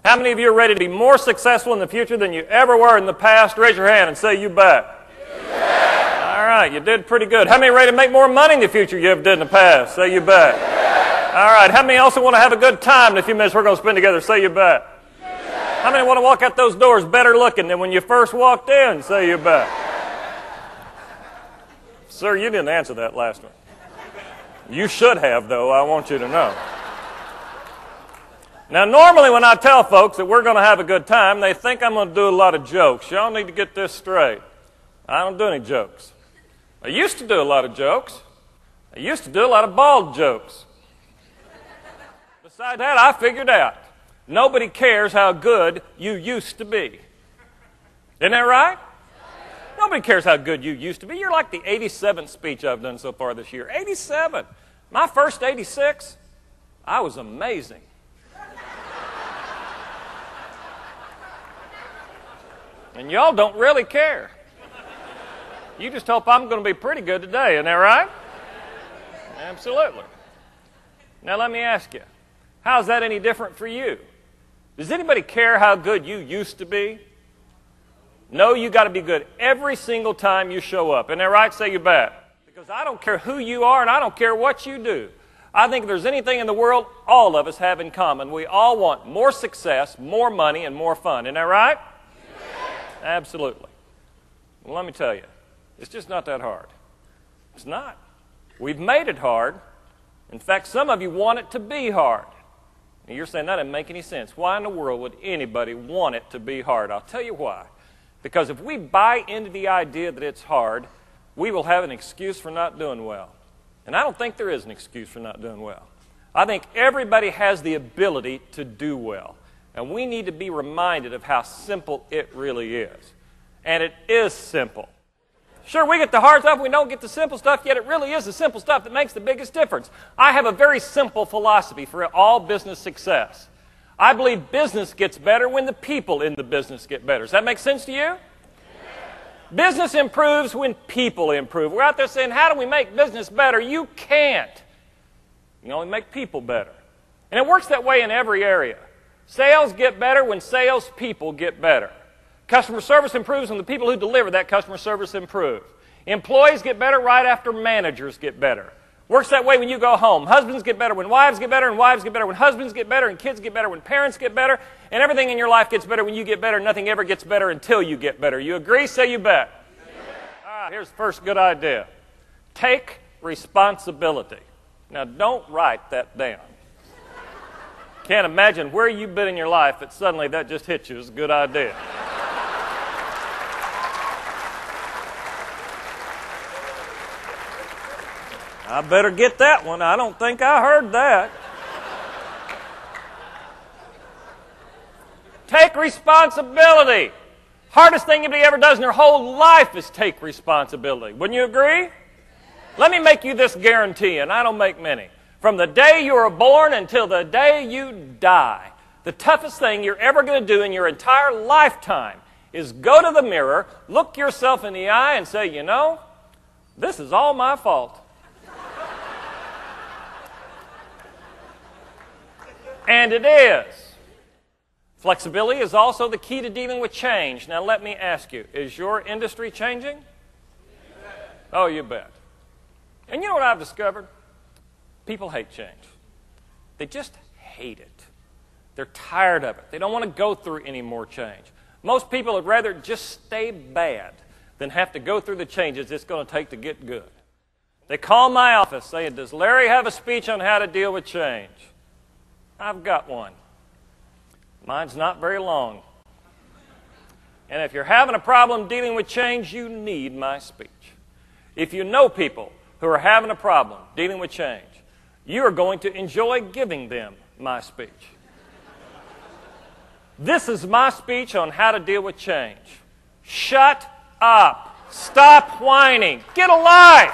How many of you are ready to be more successful in the future than you ever were in the past? Raise your hand and say, you bet. Yeah. All right, you did pretty good. How many are ready to make more money in the future than you ever did in the past? Say, you bet. Yeah. All right, how many also want to have a good time in the few minutes we're going to spend together? Say, you bet. Yeah. How many want to walk out those doors better looking than when you first walked in? Say, you bet. Sir, you didn't answer that last one. You should have, though, I want you to know. Now, normally when I tell folks that we're going to have a good time, they think I'm going to do a lot of jokes. Y'all need to get this straight. I don't do any jokes. I used to do a lot of jokes. I used to do a lot of bald jokes. Besides that, I figured out nobody cares how good you used to be. Isn't that right? Nobody cares how good you used to be. You're like the 87th speech I've done so far this year. 87. My first 86, I was amazing. And y'all don't really care. You just hope I'm going to be pretty good today. Isn't that right? Absolutely. Now let me ask you, how's that any different for you? Does anybody care how good you used to be? No, you got to be good every single time you show up. Isn't that right? Say you bet. Because I don't care who you are and I don't care what you do. I think if there's anything in the world all of us have in common, we all want more success, more money, and more fun. Isn't that right? Absolutely. Well, let me tell you, it's just not that hard. It's not. We've made it hard. In fact, some of you want it to be hard. And you're saying that doesn't make any sense. Why in the world would anybody want it to be hard? I'll tell you why. Because if we buy into the idea that it's hard, we will have an excuse for not doing well. And I don't think there is an excuse for not doing well. I think everybody has the ability to do well. And we need to be reminded of how simple it really is. And it is simple. Sure, we get the hard stuff, we don't get the simple stuff, yet it really is the simple stuff that makes the biggest difference. I have a very simple philosophy for all business success. I believe business gets better when the people in the business get better. Does that make sense to you? Yeah. Business improves when people improve. We're out there saying, how do we make business better? You can't. You can only make people better. And it works that way in every area. Sales get better when salespeople get better. Customer service improves when the people who deliver that customer service improve. Employees get better right after managers get better. Works that way when you go home. Husbands get better when wives get better, and wives get better when husbands get better, and kids get better when parents get better, and everything in your life gets better when you get better. Nothing ever gets better until you get better. You agree? Say you bet. All right, here's the first good idea. Take responsibility. Now, don't write that down. Can't imagine where you've been in your life that suddenly that just hit you as a good idea. I better get that one. I don't think I heard that. Take responsibility. Hardest thing anybody ever does in their whole life is take responsibility. Wouldn't you agree? Let me make you this guarantee, and I don't make many. From the day you are born until the day you die, the toughest thing you're ever going to do in your entire lifetime is go to the mirror, look yourself in the eye, and say, you know, this is all my fault. And it is. Flexibility is also the key to dealing with change. Now let me ask you, is your industry changing? Oh, you bet. And you know what I've discovered? People hate change. They just hate it. They're tired of it. They don't want to go through any more change. Most people would rather just stay bad than have to go through the changes it's going to take to get good. They call my office saying, does Larry have a speech on how to deal with change? I've got one. Mine's not very long. And if you're having a problem dealing with change, you need my speech. If you know people who are having a problem dealing with change, you are going to enjoy giving them my speech. This is my speech on how to deal with change. Shut up. Stop whining. Get a life.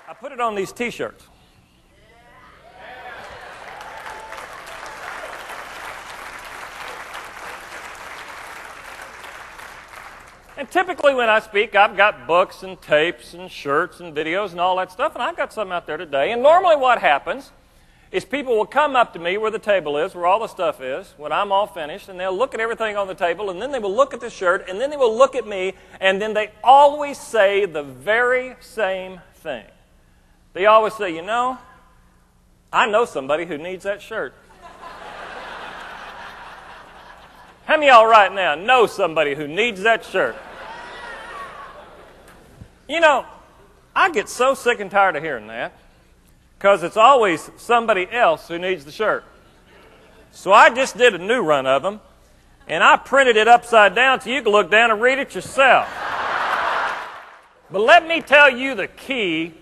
I put it on these T-shirts. And typically when I speak, I've got books and tapes and shirts and videos and all that stuff, and I've got some out there today. And normally what happens is people will come up to me where the table is, where all the stuff is, when I'm all finished, and they'll look at everything on the table, and then they will look at the shirt, and then they will look at me, and then they always say the very same thing. They always say, you know, I know somebody who needs that shirt. How many of y'all right now know somebody who needs that shirt? You know, I get so sick and tired of hearing that, because it's always somebody else who needs the shirt. So I just did a new run of them, and I printed it upside down so you can look down and read it yourself. But let me tell you the key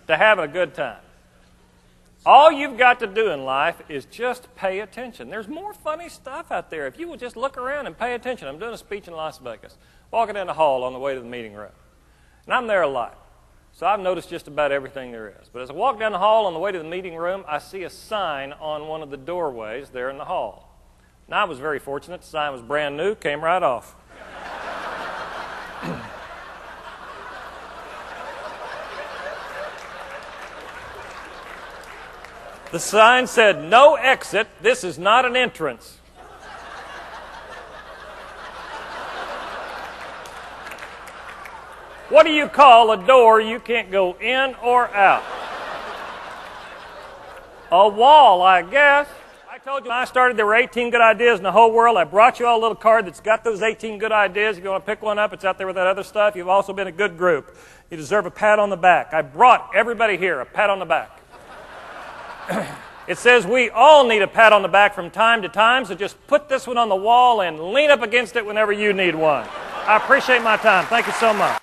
to having a good time. All you've got to do in life is just pay attention. There's more funny stuff out there if you will just look around and pay attention. I'm doing a speech in Las Vegas, walking in the hall on the way to the meeting room. And I'm there a lot. So I've noticed just about everything there is. But as I walk down the hall on the way to the meeting room, I see a sign on one of the doorways there in the hall. Now, I was very fortunate. The sign was brand new, came right off. The sign said, "No exit. This is not an entrance." What do you call a door you can't go in or out? A wall, I guess. I told you when I started there were 18 good ideas in the whole world. I brought you all a little card that's got those 18 good ideas. If you want to pick one up, it's out there with that other stuff. You've also been a good group. You deserve a pat on the back. I brought everybody here a pat on the back. It says we all need a pat on the back from time to time, so just put this one on the wall and lean up against it whenever you need one. I appreciate my time. Thank you so much.